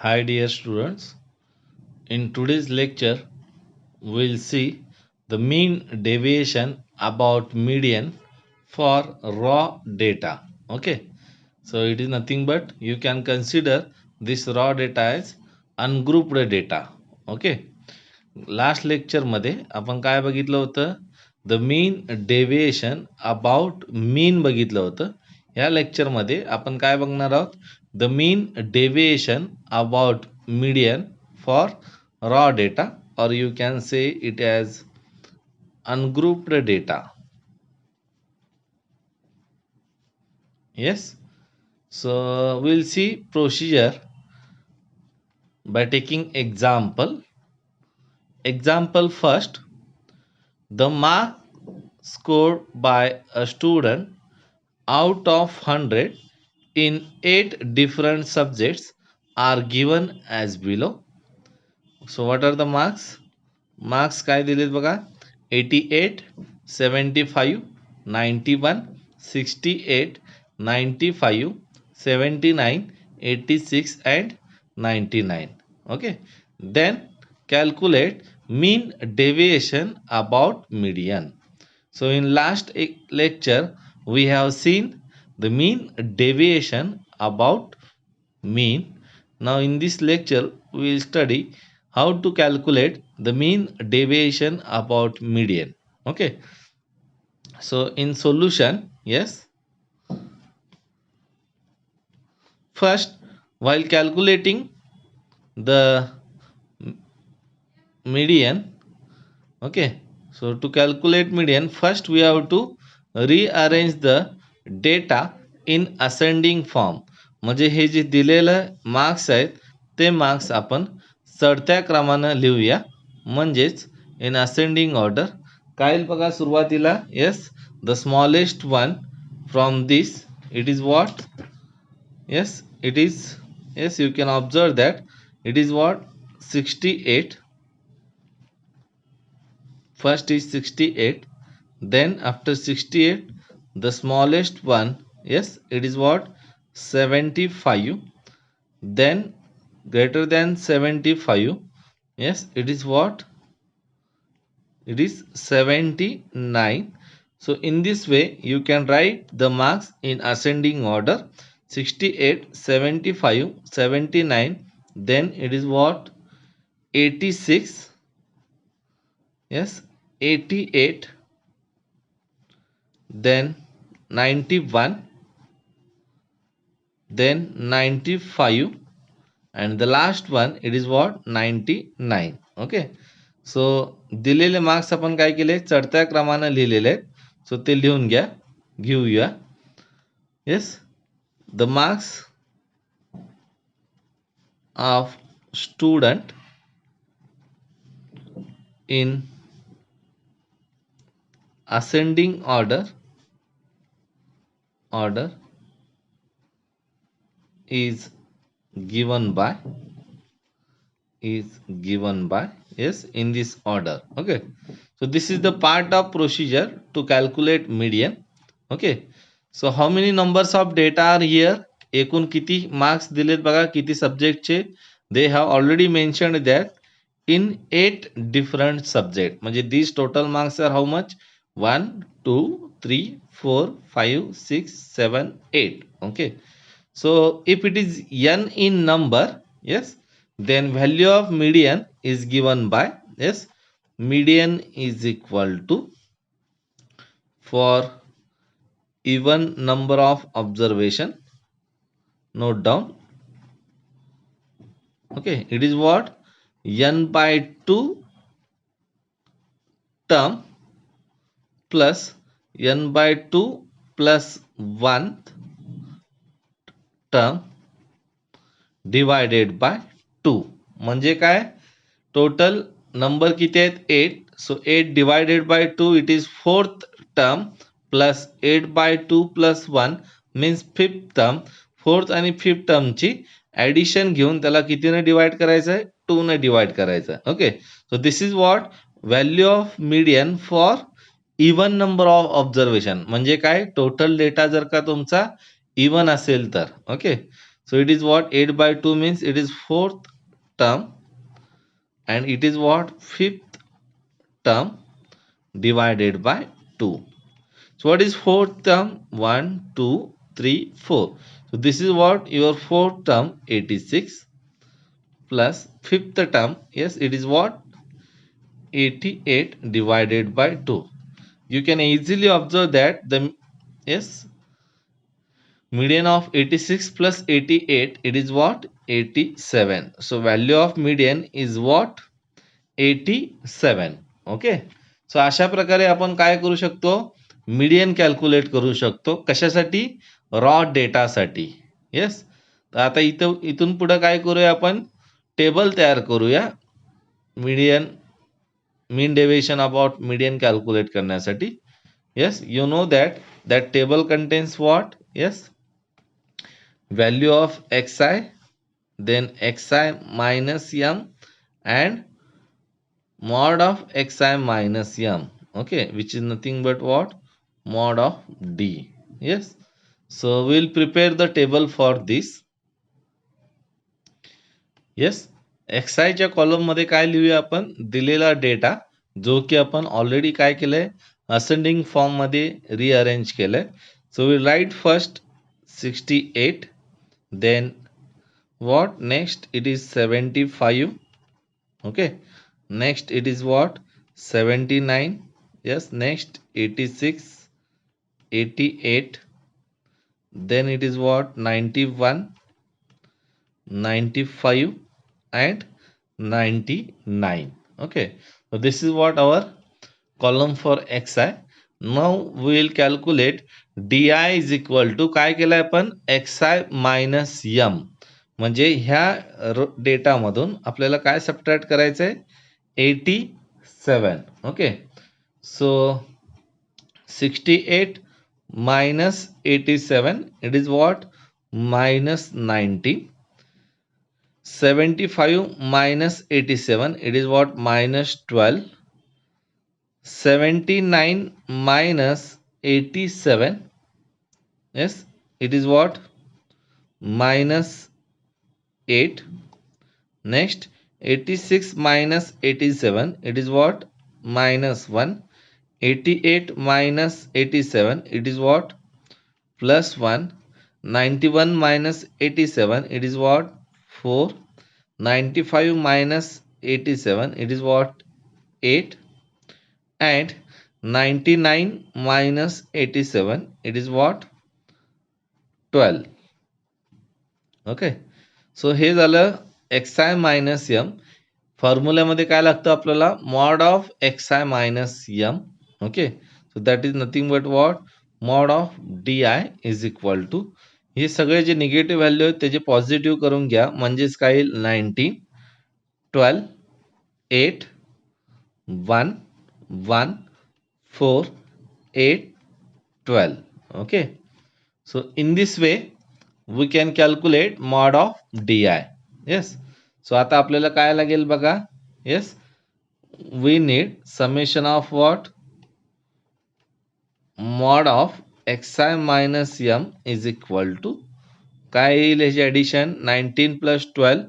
Hi dear students, in today's lecture we'll see the mean deviation about median for raw data. Okay, so it is nothing but you can consider this raw data as ungrouped data. Okay, last lecture मध्ये आपण काय बघितलं होतं, the mean deviation about mean बघितलं होतं. या lecture मध्ये आपण काय बघणार आहोत, the mean deviation about median for raw data, or you can say it as ungrouped data. Yes, so we'll see procedure by taking example first. The mark scored by a student out of 100 in 8 different subjects are given as below. So what are the marks? Marks काय दिलेत बघा, 88, 75, 91, 68, 95, 79, 86 and 99. Okay, then calculate mean deviation about median. So in last lecture we have seen the mean deviation about mean. Now in this lecture we will study how to calculate the mean deviation about median. Okay, so in solution, yes, first while calculating the median, okay, so to calculate median first we have to rearrange the data in ascending form. म्हणजे हे जे दिलेलं marks आहेत ते marks आपण चढत्या क्रमानं लिहूया, म्हणजेच in ascending order. काय येईल बघा सुरुवातीला, yes, the smallest one from this it is what, yes it is, yes you can observe that it is what, 68. First is 68, then after 68 the smallest one, yes it is what, 75, then greater than 75, yes it is what, it is 79. So in this way you can write the marks in ascending order, 68, 75, 79, then it is what, 86, yes 88, then 91, then 95, and the last one it is what, 99. Okay, सो दिलेले marks आपण काय केले, चढत्या क्रमानं लिहिलेले आहेत. सो ते लिहून घेऊया. Yes, the marks of student in ascending order is given by yes in this order. Okay, so this is the part of procedure to calculate median. Okay, so how many numbers of data are here, एकूण किती marks दिलेत बघा, किती सब्जेक्टचे, they have already mentioned that in 8 different subject, म्हणजे these total marks are how much, 1 2 3 4 5 6 7 8. Okay, so if it is n in number, yes, then value of median is given by, yes, median is equal to, for even number of observation, note down, okay, it is what, n by 2 term plus n by 2 plus 1 term divided by 2. म्हणजे काय, total number किती आहेत, 8. सो 8 divided by 2 it is 4th term plus 8 by 2 plus 1 means 5th term. 4th आणि 5th term ची addition घेऊन त्याला कितीने divide करायचं आहे, 2 ने डिवाइड करायचं आहे. Okay, so this is what, value of median for even number of observation. म्हणजे काय, टोटल डेटा जर का तुमचा इवन असेल तर. Okay, So it is what 8 by 2 means it is fourth term, and it is what fifth term divided by 2. So what is fourth term? 1, 2, 3, 4. So this is what your fourth term 86 plus fifth term, yes, it is what 88 divided by 2. You can easily observe that the, yes, median of 86 plus 88, it is what 87. So value of median is what 87. Okay. सो अशा प्रकारे आपण काय करू शकतो? Median calculate करू शकतो. कशासाठी? Raw डेटासाठी. Yes. तर आता इथून पुढे काय करूया आपण? टेबल तयार करूया median mean deviation about median calculate करण्यासाठी. Yes, you know that table contains what? Yes, value of xi, then xi minus m, and mod of xi minus m, okay, which is nothing but what? Mod of d. Yes, so we'll prepare the table for this. Yes, xi च्या column मध्ये काय लिहूया आपण? दिलेला data जो की आपण already काय केलंय? असेंडिंग फॉर्म मध्ये रिअरेंज केलंय. So we write first 68, then what? Next it is 75. Okay, next it is what? 79. Yes, next 86, 88, then it is what? 91, 95, and 99. Okay, so this is what our column for xi. Now we will calculate di is equal to काय केलंय आपण? xi minus m. म्हणजे ह्या data मधून आपल्याला काय subtract करायचंय? 87. Okay, so 68 minus 87, it is what? Minus 90. 75 minus 87, it is what? Minus 12. 79 minus 87, yes, it is what? Minus 8. Next 86 minus 87, it is what? Minus 1. 88 minus 87, it is what? Plus 1. 91 minus 87, it is what? 4. 95 minus 87, it is what? 8. And 99 minus 87, it is what? 12. Okay, so हे झालं xi minus m. फॉर्म्युल्यामध्ये काय लागतं आपल्याला? Mod of xi minus m. Okay, so that is nothing but what? Mod of di is equal to, हे सगळे जे negative value आहेत त्याचे पॉझिटिव्ह करून घ्या, म्हणजेच काय येईल? 19, 12, 8, 1, 1, 4, 8, 12. Okay, so in this way we can calculate mod of di. Yes, so आता आपल्याला काय लागेल बघा? Yes, we need summation of what? Mod of xi minus m is equal to काय येईल ह्याची addition? 19 plus 12,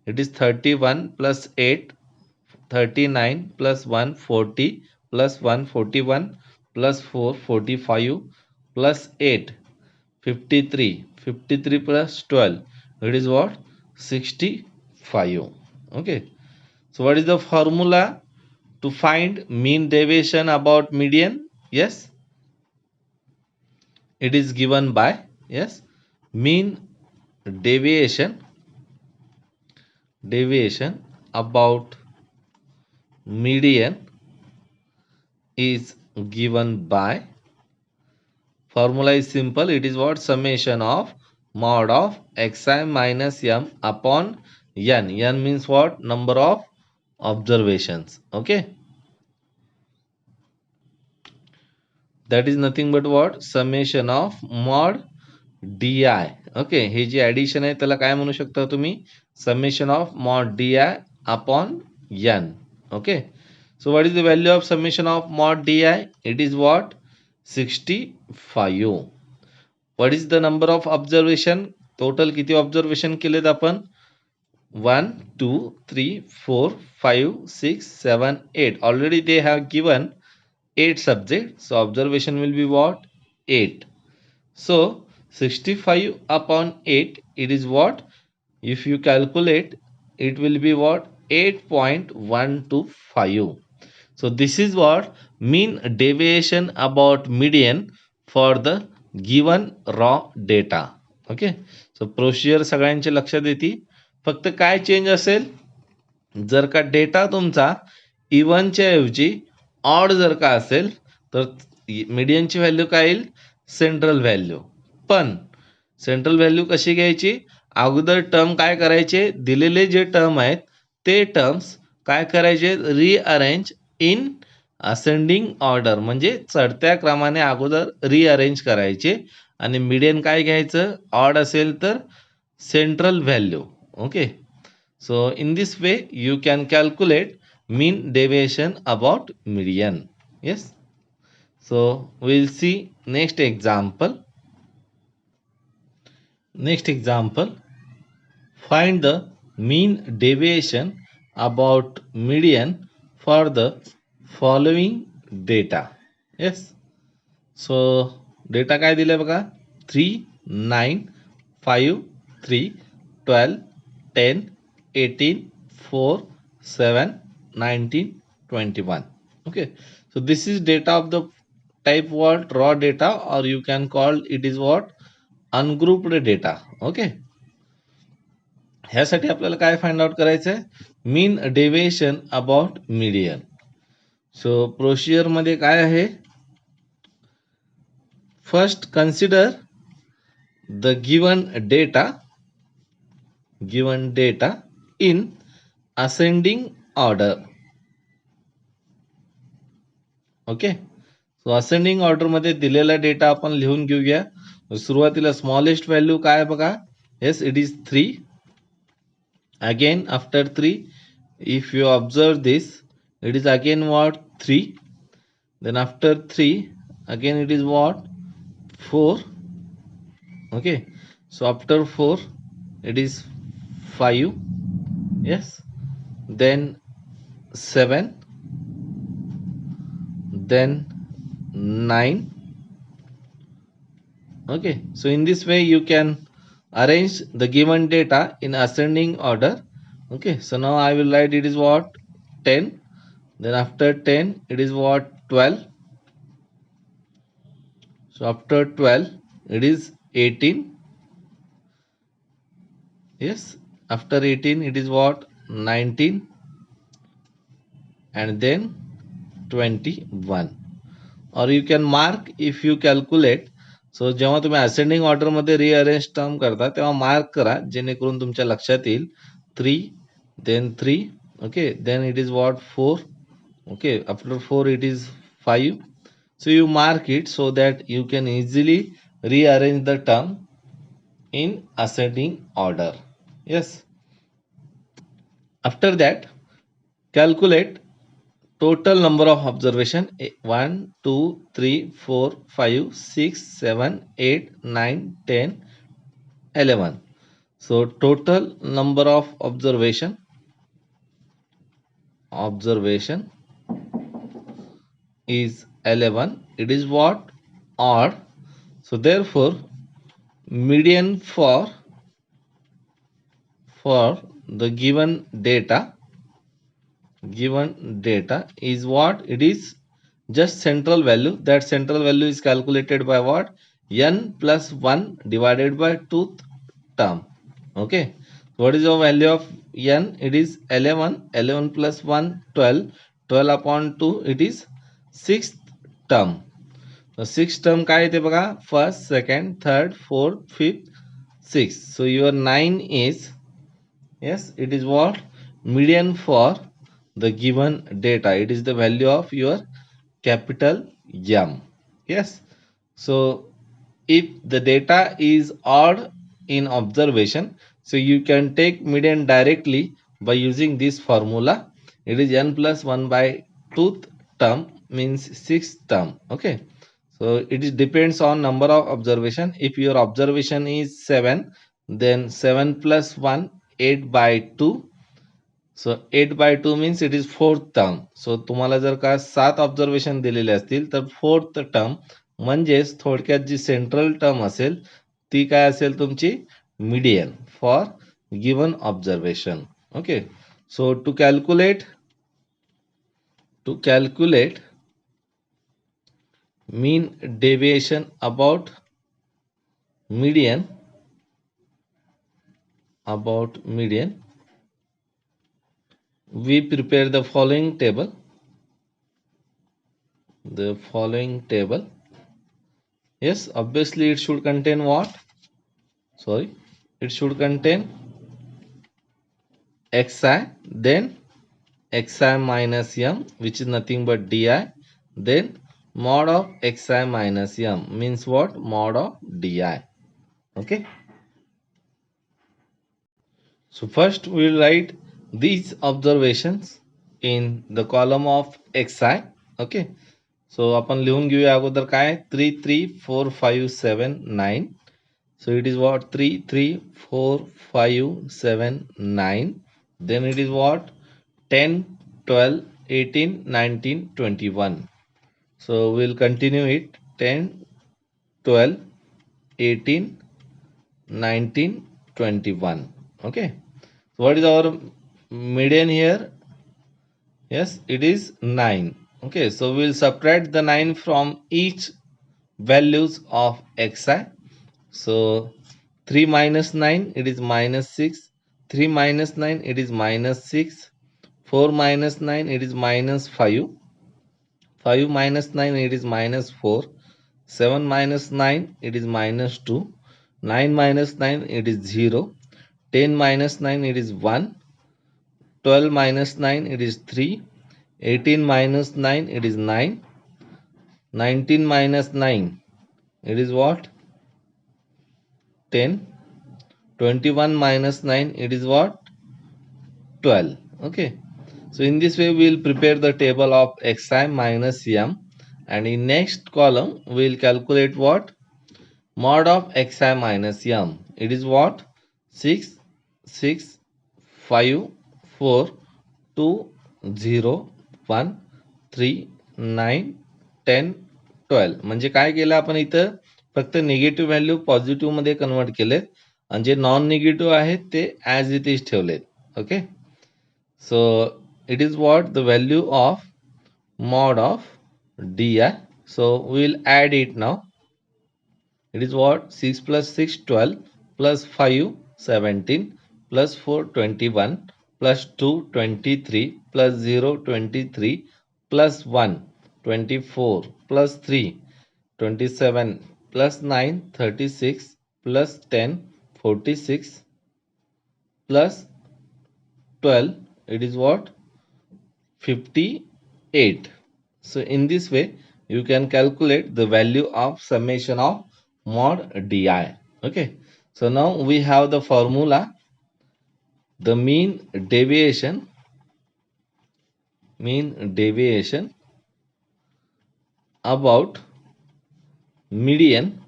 it is 31 plus 8, 39 plus 1, 40 plus 1, 41 plus 4, 45 plus 8, 53. 53 plus 12, it is what? 65. Okay, so what is the formula to find mean deviation about median? Yes, it is given by, yes, mean deviation about median is given by, formula is simple, it is what? Summation of mod of xi minus m upon n. N means what? Number of observations. Okay, that is nothing but what? Summation of mod di. Okay, हे जी addition आहे त्याला काय म्हणू शकता तुम्ही? Summation of mod di upon n. Okay, so what is the value of summation of mod di? It is what? 65. What is the number of observation? Total किती observation केलेत आपण? 1 2 3 4 5 6 7 8. Already they have given 8 subjects, so observation will be what? 8. So 65 upon 8, it is what? If you calculate, it will be what? 8.125. So this is what mean deviation about median for the given raw data. Okay, so procedure सगळ्यांच्या लक्षात येते. फक्त काय change असेल, जर का data तुमचा इव्हनच्या ऐवजी ऑड जर का असेल तर मीडियनची व्हॅल्यू काय येईल? Central value. पण सेंट्रल व्हॅल्यू कशी घ्यायची? अगोदर टर्म काय करायचे? दिलेले जे टर्म आहेत ते टर्म्स काय करायचे? रिअरेंज इन असेंडिंग ऑर्डर, म्हणजे चढत्या क्रमाने अगोदर रिअरेंज करायचे. आणि मीडियन काय घ्यायचं? ऑड असेल तर central value. Okay, so in this way you can calculate mean deviation about median. Yes, so we'll see next example. Find the mean deviation about median for the following data. Yes, so data काय दिले बघा? 3 9 5 3 12 10 18 4 7 19 21. Okay, so this is data of the type what? Raw data, or you can call it is what? Ungrouped data. Okay, ह्यासाठी आपल्याला काय find out करायचं आहे? Mean deviation about median. So procedure मध्ये काय आहे? First consider the given data in ascending order. Okay, so ascending order मध्ये दिलेला डेटा आपण लिहून घेऊया. सुरुवातीला स्मॉलेस्ट व्हॅल्यू काय बघा? Yes, it is 3. Again after 3, if you observe this, it is again what? 3. Then after 3 again it is what? 4. Okay, so after 4 it is 5. Yes, then 7, then 9. Okay, so in this way you can arrange the given data in ascending order. Okay, so now I will write it is what? 10. Then after 10 it is what? 12. So after 12 it is 18. Yes, after 18 it is what? 19. And then 21. Or you can mark if you calculate. सो जेव्हा तुम्ही ascending order मध्ये rearrange term करता तेव्हा mark करा, जेणेकरून तुमच्या लक्षात येईल. 3 then 3. Okay, then it is what? 4. Okay, after 4 it is 5. So you mark it so that you can easily rearrange the term in ascending order. Yes, after that calculate total number of observation. 1 2 3 4 5 6 7 8 9 10 11. So total number of observation is 11. It is what? Odd. So therefore median for the given data is what? It is just central value. That central value is calculated by what? N plus 1 divided by 2th term. Okay, what is the value of n? It is 11. 11 plus 1 12. 12 upon 2 it is 6th term. So 6th term काय येते बघा? First, second, third, fourth, fifth, sixth. So your 9 is, yes, it is what? Median for the given data. It is the value of your capital M. Yes, so if the data is odd in observation, so you can take median directly by using this formula. It is n plus 1 by 2th term, means 6th term. Okay, so it is depends on number of observation. If your observation is 7, then 7 plus 1, 8 by 2. So 8 by 2 means it is fourth term. सो तुम्हाला जर का 7 observation दिलेले असतील तर fourth term म्हणजेच थोडक्यात जी central term असेल ती काय असेल तुमची median for given observation. Okay, so to calculate mean deviation about median we prepare the following table. Yes, obviously it should contain what? It should contain xi, then xi minus m, which is nothing but di, then mod of xi minus m means what? Mod of di. Okay, so first we will write these observations in the column of xi. Okay, so आपण लिहून घेऊया अगोदर काय 3 3 4 5 7 9. So it is what? 3 3 4 5 7 9. Then it is what? 10 12 18 19 21. So we'll continue it. 10 12 18 19 21. Okay, so what is our median here? Yes, it is 9. Okay, so we'll subtract the 9 from each values of xi. So 3 minus 9, it is minus 6. 3 minus 9, it is minus 6. 4 minus 9, it is minus 5. 5 minus 9, it is minus 4. 7 minus 9, it is minus 2. 9 minus 9, it is 0. 10 minus 9, it is 1. 12 minus 9, it is 3. 18 minus 9, it is 9. 19 minus 9, it is what? 10. 21 minus 9, it is what? 12. Okay, so in this way we will prepare the table of xi minus m, and in next column we will calculate what? Mod of xi minus m. It is what? 6 6 5 4 2 0 1 3 9 10 12. म्हणजे काय केलं आपण इथं? फक्त negative value positive मध्ये convert केलेत आणि जे non negative आहेत ते ॲज इट इज ठेवलेत. Okay, so it is what? The value of mod of di. So we will add it now. It is what? 6 plus 6 12 plus 5 17 plus 4 21 plus 2 23 plus 0 23 plus 1 24 plus 3 27 plus 9 36 plus 10 46 plus 12, it is what? 58. So in this way you can calculate the value of summation of mod di. Okay, so now we have the formula. The mean deviation about median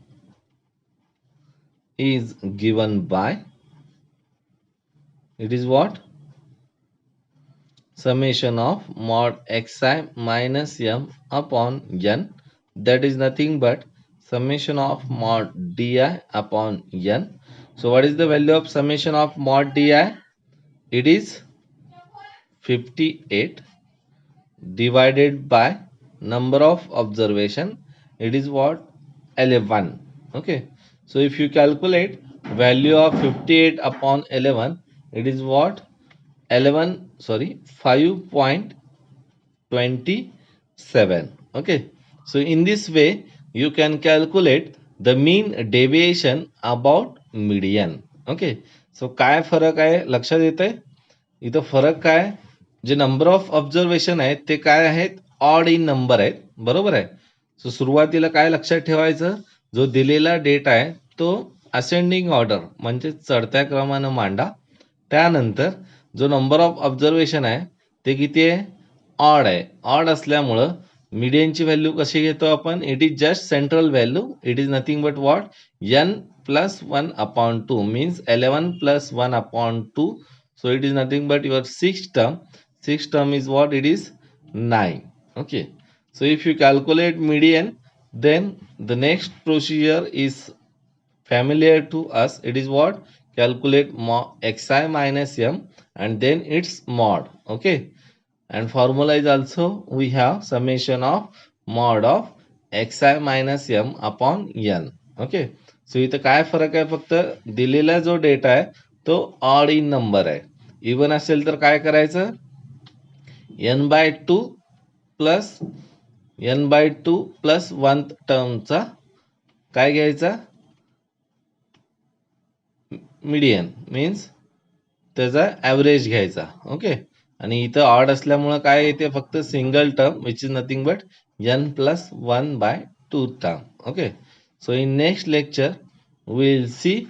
is given by, it is what? Summation of mod xi minus m upon n, that is nothing but summation of mod di upon n. So what is the value of summation of mod di? It is 58 divided by number of observation, it is what? 11. Okay, so if you calculate value of 58 upon 11, it is what? 5.27. Okay, so in this way you can calculate the mean deviation about median. Okay, so काय फरक आहे लक्षात येतंय? इथं फरक काय? जे number of observation आहेत ते काय आहेत? ऑड इन नंबर आहेत, बरोबर आहे. सो सुरुवातीला काय लक्षात ठेवायचं? जो दिलेला डेटा आहे तो असेंडिंग ऑर्डर म्हणजे चढत्या क्रमानं मांडा. त्यानंतर जो नंबर ऑफ ऑब्झर्वेशन आहे ते किती आहे? ऑड आहे. ऑड असल्यामुळं मीडियनची व्हॅल्यू कशी घेतो आपण? It is just central value. It is nothing but what? N plus 1 upon 2 means 11 plus 1 upon 2. So it is nothing but your sixth term. Sixth term is what? It is 9. Okay. So if you calculate median, then the next procedure is familiar to us. It is what? Calculate xi minus m and then its mod. Okay. And formula is also we have summation of mod of xi minus m upon n. Okay. So इथं काय फरक आहे? फक्त दिलेला जो data आहे तो odd इन number आहे. इवन असेल तर काय करायचं? n/2 प्लस n/2 प्लस 1 टर्मचा काय घ्यायचा? मीडियन मीन्स त्याचा ॲव्हरेज घ्यायचा. ओके. आणि इथं ऑड असल्यामुळे काय येते? फक्त single term which is nothing but n+1/2 term. Okay. So in next lecture we will see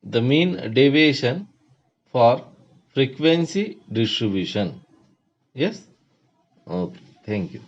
the mean deviation for frequency distribution. Yes. Okay. Thank you.